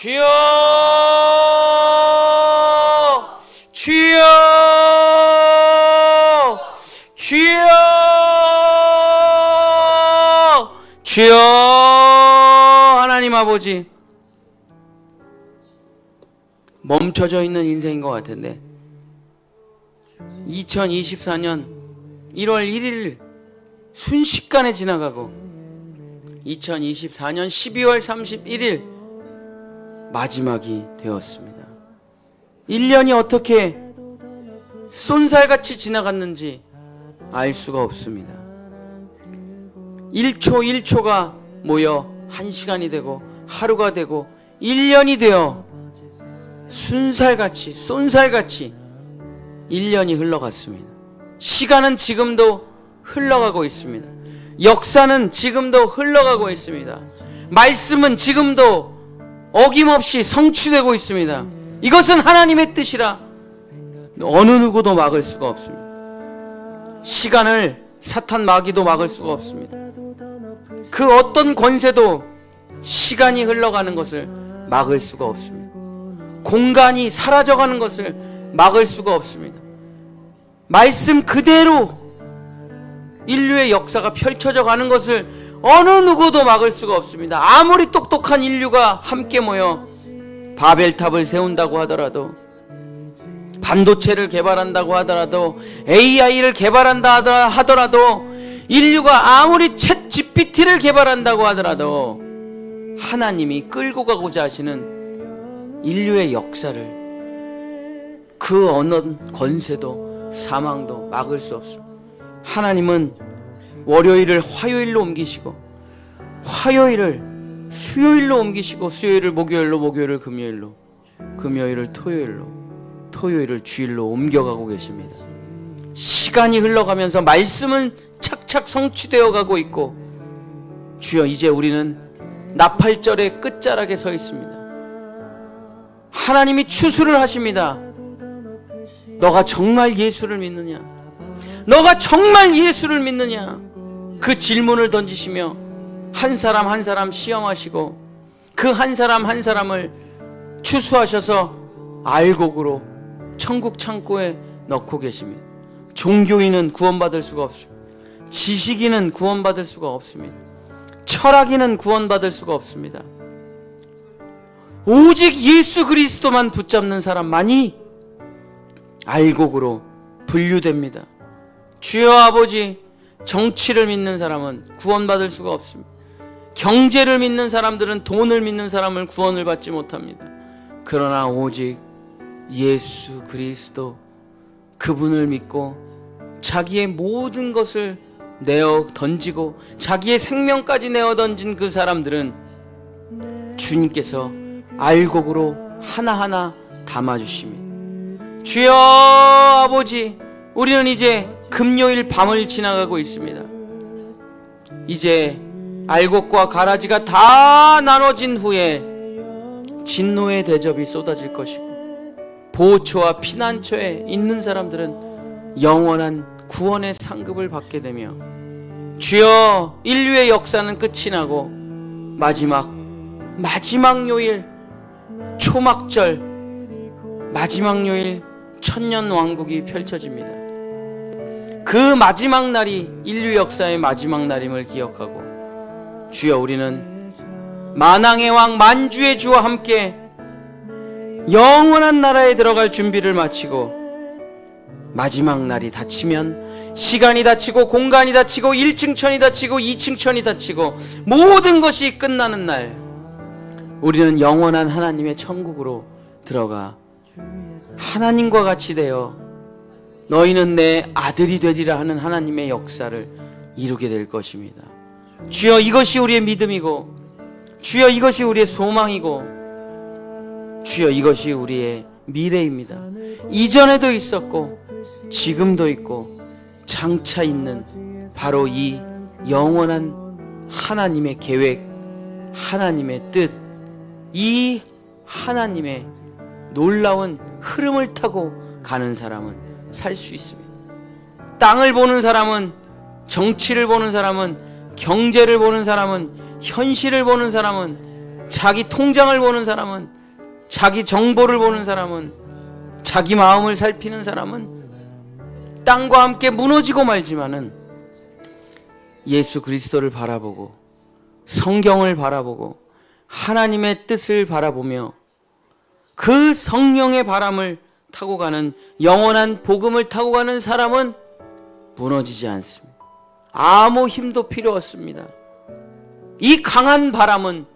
주여 주여 주여 주여. 하나님 아버지, 멈춰져 있는 인생인 것 같은데 2024년 1월 1일 순식간에 지나가고 2024년 12월 31일 마지막이 되었습니다. 1년이 어떻게 쏜살같이 지나갔는지 알 수가 없습니다. 1초 1초가 모여 1시간이 되고 하루가 되고 1년이 되어 순살같이 쏜살같이 1년이 흘러갔습니다. 시간은 지금도 흘러가고 있습니다. 역사는 지금도 흘러가고 있습니다. 말씀은 지금도 어김없이 성취되고 있습니다. 이것은 하나님의 뜻이라 어느 누구도 막을 수가 없습니다. 시간을 사탄 마귀도 막을 수가 없습니다. 그 어떤 권세도 시간이 흘러가는 것을 막을 수가 없습니다. 공간이 사라져가는 것을 막을 수가 없습니다. 말씀 그대로 인류의 역사가 펼쳐져 가는 것을 어느 누구도 막을 수가 없습니다. 아무리 똑똑한 인류가 함께 모여 바벨탑을 세운다고 하더라도, 반도체를 개발한다고 하더라도, AI를 개발한다 하더라도, 인류가 아무리 챗 GPT를 개발한다고 하더라도 하나님이 끌고 가고자 하시는 인류의 역사를 그 어느 권세도 사망도 막을 수 없습니다. 하나님은 월요일을 화요일로 옮기시고, 화요일을 수요일로 옮기시고, 수요일을 목요일로, 목요일을 금요일로, 금요일을 토요일로, 토요일을 주일로 옮겨가고 계십니다. 시간이 흘러가면서 말씀은 착착 성취되어 가고 있고, 주여, 이제 우리는 나팔절의 끝자락에 서 있습니다. 하나님이 추수를 하십니다. 너가 정말 예수를 믿느냐? 너가 정말 예수를 믿느냐? 그 질문을 던지시며 한 사람 한 사람 시험하시고, 그 한 사람 한 사람을 추수하셔서 알곡으로 천국 창고에 넣고 계십니다. 종교인은 구원받을 수가 없습니다. 지식인은 구원받을 수가 없습니다. 철학인은 구원받을 수가 없습니다. 오직 예수 그리스도만 붙잡는 사람만이 알곡으로 분류됩니다. 주여 아버지, 정치를 믿는 사람은 구원받을 수가 없습니다. 경제를 믿는 사람들은, 돈을 믿는 사람을 구원을 받지 못합니다. 그러나 오직 예수 그리스도, 그분을 믿고 자기의 모든 것을 내어 던지고 자기의 생명까지 내어 던진 그 사람들은 주님께서 알곡으로 하나하나 담아주십니다. 주여 아버지, 우리는 이제 금요일 밤을 지나가고 있습니다. 이제 알곡과 가라지가 다 나눠진 후에 진노의 대접이 쏟아질 것이고, 보초와 피난처에 있는 사람들은 영원한 구원의 상급을 받게 되며, 주여, 인류의 역사는 끝이 나고 마지막 요일 초막절, 마지막 요일 천년 왕국이 펼쳐집니다. 그 마지막 날이 인류 역사의 마지막 날임을 기억하고, 주여, 우리는 만왕의 왕 만주의 주와 함께 영원한 나라에 들어갈 준비를 마치고, 마지막 날이 닥치면 시간이 닥치고 공간이 닥치고 1층 천이 닥치고 2층 천이 닥치고 모든 것이 끝나는 날, 우리는 영원한 하나님의 천국으로 들어가 하나님과 같이 되어 너희는 내 아들이 되리라 하는 하나님의 역사를 이루게 될 것입니다. 주여, 이것이 우리의 믿음이고, 주여, 이것이 우리의 소망이고, 주여, 이것이 우리의 미래입니다. 이전에도 있었고 지금도 있고 장차 있는 바로 이 영원한 하나님의 계획, 하나님의 뜻, 이 하나님의 놀라운 흐름을 타고 가는 사람은 살 수 있습니다. 땅을 보는 사람은, 정치를 보는 사람은, 경제를 보는 사람은, 현실을 보는 사람은 자기 통장을 보는 사람은, 자기 정보를 보는 사람은, 자기 마음을 살피는 사람은 땅과 함께 무너지고 말지만은 예수 그리스도를 바라보고 성경을 바라보고 하나님의 뜻을 바라보며 그 성령의 바람을 타고 가는, 영원한 복음을 타고 가는 사람은 무너지지 않습니다. 아무 힘도 필요 없습니다. 이 강한 바람은,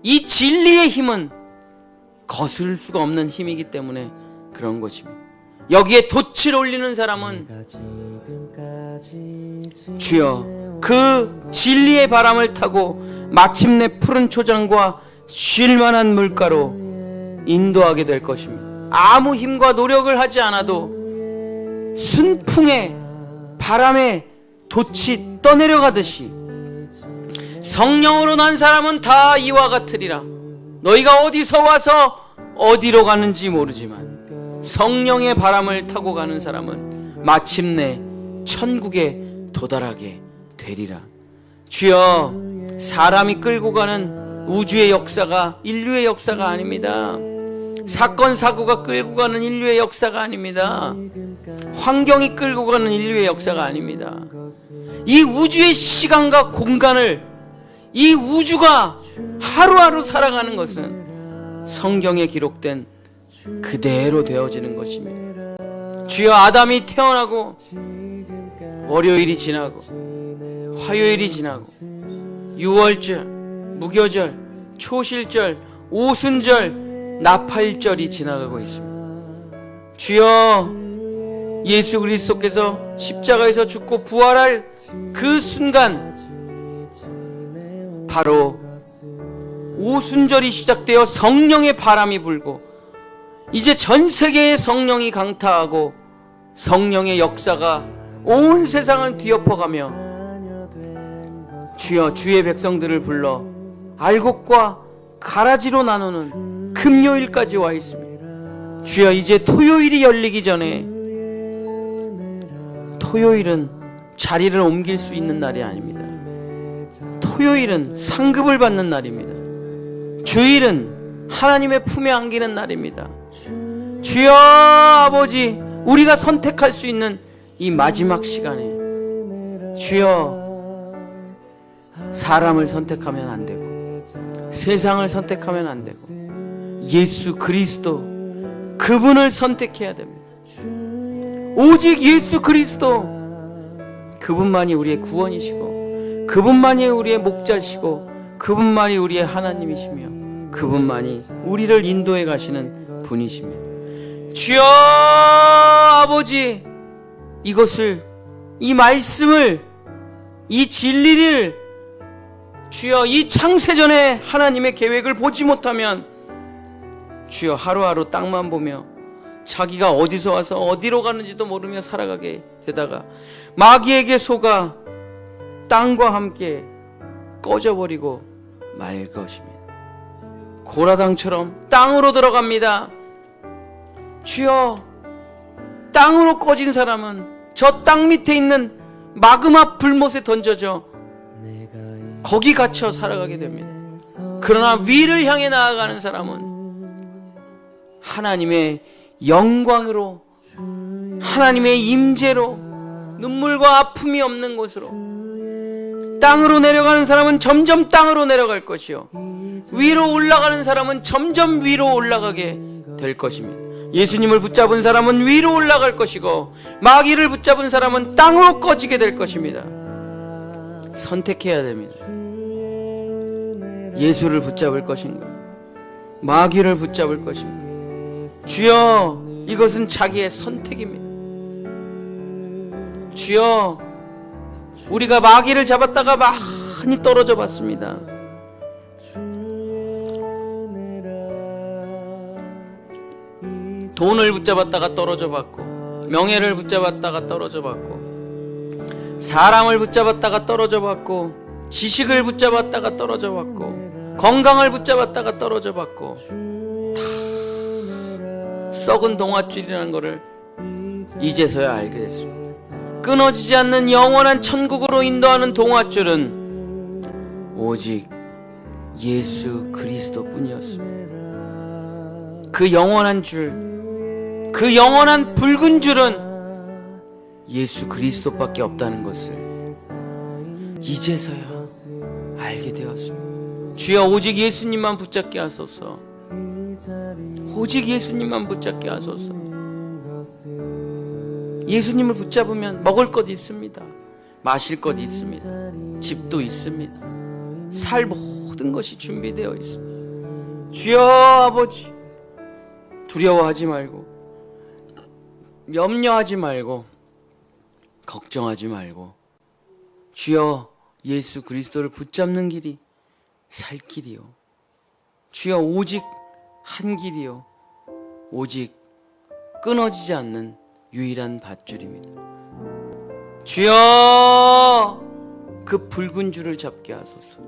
이 진리의 힘은 거스를 수가 없는 힘이기 때문에 그런 것입니다. 여기에 돛을 올리는 사람은 주여 그 진리의 바람을 타고 마침내 푸른 초장과 쉴만한 물가로 인도하게 될 것입니다. 아무 힘과 노력을 하지 않아도 순풍에 바람에 돛이 떠내려가듯이 성령으로 난 사람은 다 이와 같으리라. 너희가 어디서 와서 어디로 가는지 모르지만 성령의 바람을 타고 가는 사람은 마침내 천국에 도달하게 되리라. 주여, 사람이 끌고 가는 우주의 역사가 인류의 역사가 아닙니다. 사건 사고가 끌고 가는 인류의 역사가 아닙니다. 환경이 끌고 가는 인류의 역사가 아닙니다. 이 우주의 시간과 공간을, 이 우주가 하루하루 살아가는 것은 성경에 기록된 그대로 되어지는 것입니다. 주여, 아담이 태어나고 월요일이 지나고 화요일이 지나고 유월절, 무교절, 초실절, 오순절, 나팔절이 지나가고 있습니다. 주여, 예수 그리스도께서 십자가에서 죽고 부활할 그 순간 바로 오순절이 시작되어 성령의 바람이 불고 이제 전 세계의 성령이 강타하고 성령의 역사가 온 세상을 뒤엎어가며 주여, 주의 백성들을 불러 알곡과 가라지로 나누는 금요일까지 와 있습니다. 주여, 이제 토요일이 열리기 전에, 토요일은 자리를 옮길 수 있는 날이 아닙니다. 토요일은 상급을 받는 날입니다. 주일은 하나님의 품에 안기는 날입니다. 주여 아버지, 우리가 선택할 수 있는 이 마지막 시간에 주여, 사람을 선택하면 안 되고 세상을 선택하면 안 되고 예수 그리스도 그분을 선택해야 됩니다. 오직 예수 그리스도 그분만이 우리의 구원이시고 그분만이 우리의 목자시고 그분만이 우리의 하나님이시며 그분만이 우리를 인도해 가시는 분이십니다. 주여 아버지, 이것을, 이 말씀을, 이 진리를 주여, 이 창세전에 하나님의 계획을 보지 못하면 주여, 하루하루 땅만 보며 자기가 어디서 와서 어디로 가는지도 모르며 살아가게 되다가 마귀에게 속아 땅과 함께 꺼져버리고 말 것입니다. 고라당처럼 땅으로 들어갑니다. 주여, 땅으로 꺼진 사람은 저 땅 밑에 있는 마그마 불못에 던져져 거기 갇혀 살아가게 됩니다. 그러나 위를 향해 나아가는 사람은 하나님의 영광으로, 하나님의 임재로, 눈물과 아픔이 없는 곳으로, 땅으로 내려가는 사람은 점점 땅으로 내려갈 것이요, 위로 올라가는 사람은 점점 위로 올라가게 될 것입니다. 예수님을 붙잡은 사람은 위로 올라갈 것이고 마귀를 붙잡은 사람은 땅으로 꺼지게 될 것입니다. 선택해야 됩니다. 예수를 붙잡을 것인가, 마귀를 붙잡을 것인가. 주여, 이것은 자기의 선택입니다. 주여, 우리가 마귀를 잡았다가 많이 떨어져 봤습니다. 돈을 붙잡았다가 떨어져 봤고, 명예를 붙잡았다가 떨어져 봤고, 사람을 붙잡았다가 떨어져 봤고, 지식을 붙잡았다가 떨어져 봤고, 건강을 붙잡았다가 떨어져 봤고, 다 썩은 동아줄이라는 것을 이제서야 알게 됐습니다. 끊어지지 않는 영원한 천국으로 인도하는 동아줄은 오직 예수 그리스도뿐이었습니다. 그 영원한 줄, 그 영원한 붉은 줄은 예수 그리스도밖에 없다는 것을 이제서야 알게 되었습니다. 주여, 오직 예수님만 붙잡게 하소서. 오직 예수님만 붙잡게 하소서. 예수님을 붙잡으면 먹을 것 있습니다. 마실 것 있습니다. 집도 있습니다. 살 모든 것이 준비되어 있습니다. 주여 아버지, 두려워하지 말고, 염려하지 말고, 걱정하지 말고, 주여 예수 그리스도를 붙잡는 길이 살 길이요, 주여 오직 한 길이요, 오직 끊어지지 않는 유일한 밧줄입니다. 주여 그 붉은 줄을 잡게 하소서.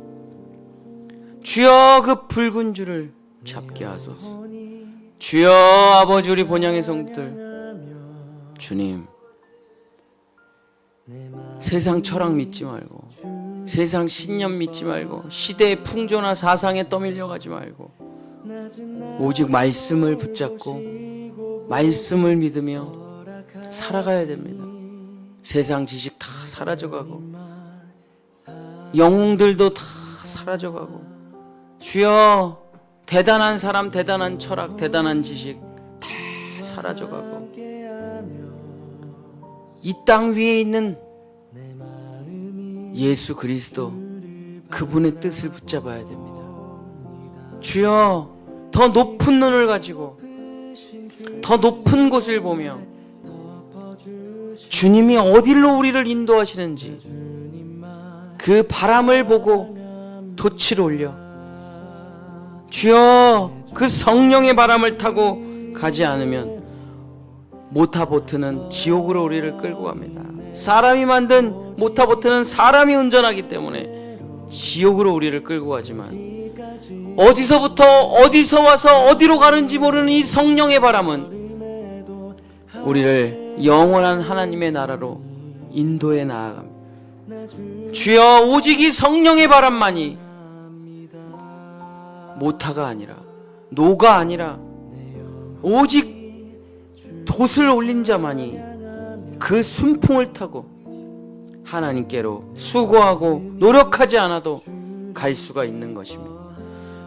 주여 그 붉은 줄을 잡게 하소서. 주여 아버지, 우리 본향의 성도들, 주님, 세상 철학 믿지 말고, 세상 신념 믿지 말고, 시대의 풍조나 사상에 떠밀려 가지 말고, 오직 말씀을 붙잡고 말씀을 믿으며 살아가야 됩니다. 세상 지식 다 사라져가고, 영웅들도 다 사라져가고, 주여 대단한 사람, 대단한 철학, 대단한 지식 다 사라져가고, 이 땅 위에 있는 예수 그리스도, 그분의 뜻을 붙잡아야 됩니다. 주여 더 높은 눈을 가지고 더 높은 곳을 보며 주님이 어디로 우리를 인도하시는지 그 바람을 보고 돛을 올려, 주여 그 성령의 바람을 타고 가지 않으면 모타보트는 지옥으로 우리를 끌고 갑니다. 사람이 만든 모타보트는 사람이 운전하기 때문에 지옥으로 우리를 끌고 가지만, 어디서부터 어디서 와서 어디로 가는지 모르는 이 성령의 바람은 우리를 영원한 하나님의 나라로 인도해 나아갑니다. 주여 오직 이 성령의 바람만이, 모타가 아니라, 노가 아니라, 오직 돛을 올린 자만이 그 순풍을 타고 하나님께로 수고하고 노력하지 않아도 갈 수가 있는 것입니다.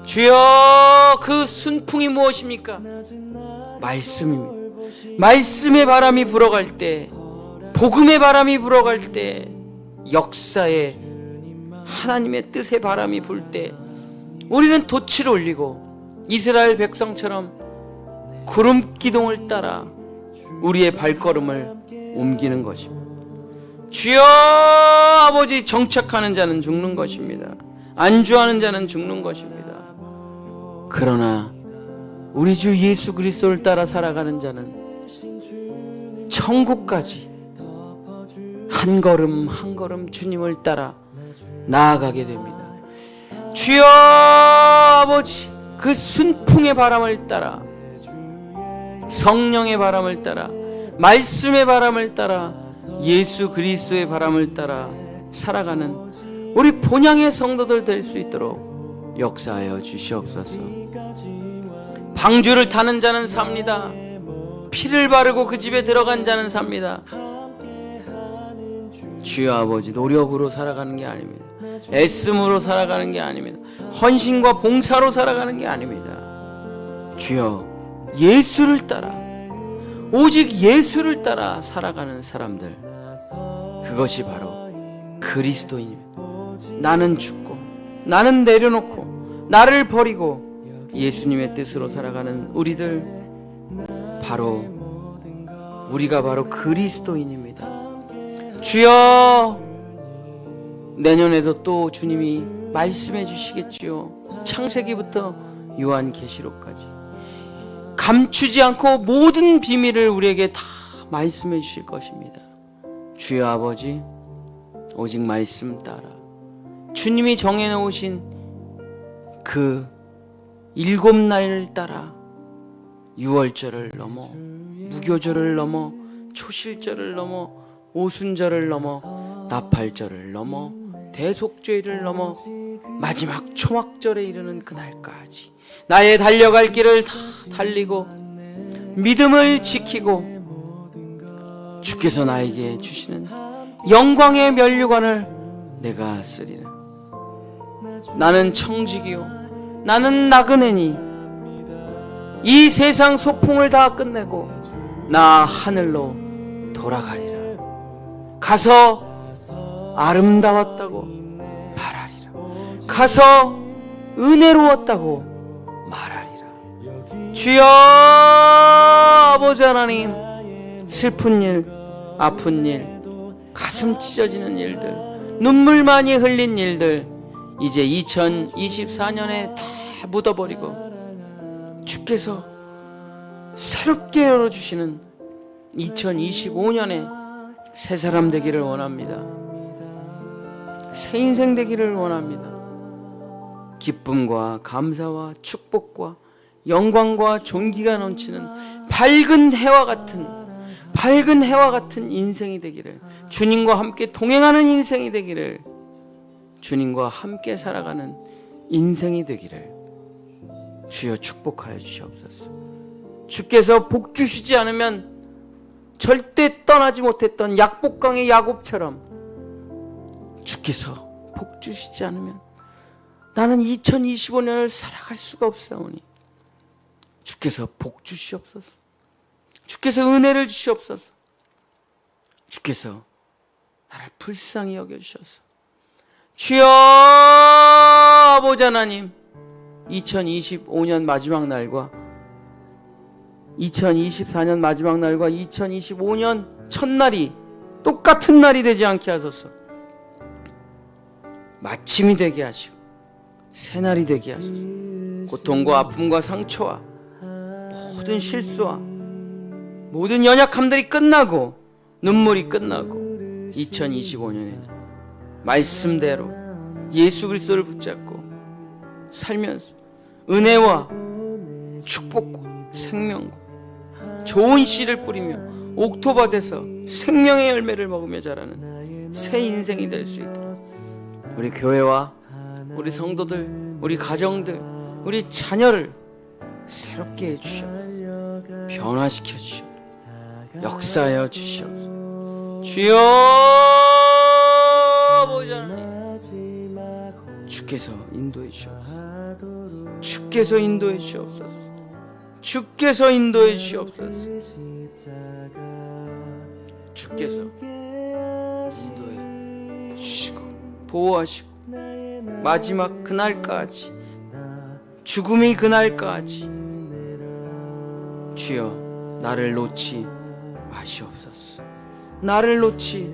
주여 그 순풍이 무엇입니까? 말씀입니다. 말씀의 바람이 불어갈 때, 복음의 바람이 불어갈 때, 역사의 하나님의 뜻의 바람이 불 때 우리는 돛을 올리고 이스라엘 백성처럼 구름 기둥을 따라 우리의 발걸음을 옮기는 것입니다. 주여 아버지, 정착하는 자는 죽는 것입니다. 안주하는 자는 죽는 것입니다. 그러나 우리 주 예수 그리스도를 따라 살아가는 자는 천국까지 한 걸음 한 걸음 주님을 따라 나아가게 됩니다. 주여 아버지, 그 순풍의 바람을 따라, 성령의 바람을 따라, 말씀의 바람을 따라, 예수 그리스도의 바람을 따라 살아가는 우리 본향의 성도들 될 수 있도록 역사하여 주시옵소서. 방주를 타는 자는 삽니다. 피를 바르고 그 집에 들어간 자는 삽니다. 주여 아버지, 노력으로 살아가는 게 아닙니다. 애씀으로 살아가는 게 아닙니다. 헌신과 봉사로 살아가는 게 아닙니다. 주여 예수를 따라, 오직 예수를 따라 살아가는 사람들, 그것이 바로 그리스도인입니다. 나는 죽고, 나는 내려놓고, 나를 버리고 예수님의 뜻으로 살아가는 우리들, 우리가 바로 그리스도인입니다. 주여, 내년에도 또 주님이 말씀해 주시겠지요. 창세기부터 요한계시록까지 감추지 않고 모든 비밀을 우리에게 다 말씀해 주실 것입니다. 주여 아버지, 오직 말씀 따라 주님이 정해놓으신 그 7날을 따라 유월절을 넘어, 무교절을 넘어, 초실절을 넘어, 오순절을 넘어, 나팔절을 넘어, 대속죄를 넘어 마지막 초막절에 이르는 그날까지 나의 달려갈 길을 다 달리고 믿음을 지키고 주께서 나에게 주시는 영광의 면류관을 내가 쓰리라. 나는 청지기요 나는 나그네니 이 세상 소풍을 다 끝내고 나 하늘로 돌아가리라. 가서 아름다웠다고 말하리라. 가서 은혜로웠다고 말하리라. 주여 아버지 하나님, 슬픈 일, 아픈 일, 가슴 찢어지는 일들, 눈물 많이 흘린 일들 이제 2024년에 다 묻어버리고 주께서 새롭게 열어주시는 2025년에 새 사람 되기를 원합니다. 새 인생 되기를 원합니다. 기쁨과 감사와 축복과 영광과 존귀가 넘치는 밝은 해와 같은 인생이 되기를, 주님과 함께 동행하는 인생이 되기를, 주님과 함께 살아가는 인생이 되기를 주여 축복하여 주시옵소서. 주께서 복 주시지 않으면 절대 떠나지 못했던 약복강의 야곱처럼 주께서 복 주시지 않으면 나는 2025년을 살아갈 수가 없사오니 주께서 복 주시옵소서. 주께서 은혜를 주시옵소서. 주께서 나를 불쌍히 여겨주셔서 주여 아버지 하나님, 2025년 마지막 날과 2024년 마지막 날과 2025년 첫날이 똑같은 날이 되지 않게 하소서. 마침이 되게 하시고 새날이 되게 하소서. 고통과 아픔과 상처와 모든 실수와 모든 연약함들이 끝나고 눈물이 끝나고 2025년에는 말씀대로 예수 그리스도를 붙잡고 살면서 은혜와 축복과 생명과 좋은 씨를 뿌리며 옥토밭에서 생명의 열매를 먹으며 자라는 새 인생이 될 수 있도록 우리 교회와 우리 성도들, 우리 가정들, 우리 자녀를 새롭게 해주시옵소서. 변화시켜 주시옵소서. 역사하여 주시옵소서. 주여 아버지 하나님, 주께서 인도해 주시옵소서. 주께서 인도해 주시옵소서. 주께서 인도해 주시옵소서. 주께서 인도해 주시고 보호하시고 마지막 그날까지, 죽음의 그날까지 주여 나를 놓지 마시옵소서. 나를 놓지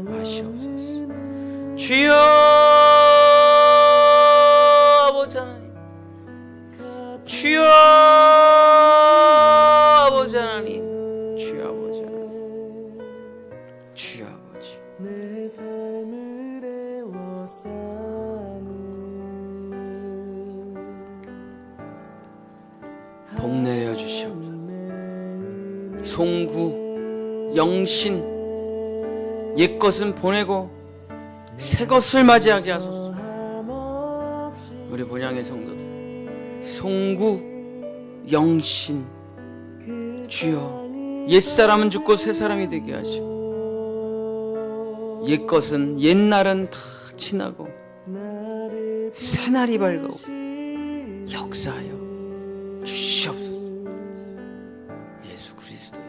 마시옵소서. 주여 아버지 하나님, 주여 아버지 하나님, 주여 아버지 하나님, 주여 아버지, 내 삶을 애워싸는 복 내려 주시옵소서. 송구, 영신, 옛것은 보내고 새것을 맞이하게 하소서. 우리 본향의 성도들, 송구, 영신, 주여 옛사람은 죽고 새사람이 되게 하시고 옛것은 옛날은 다 지나고 새날이 밝아오고 역사하여 주시옵소서. 예수 그리스도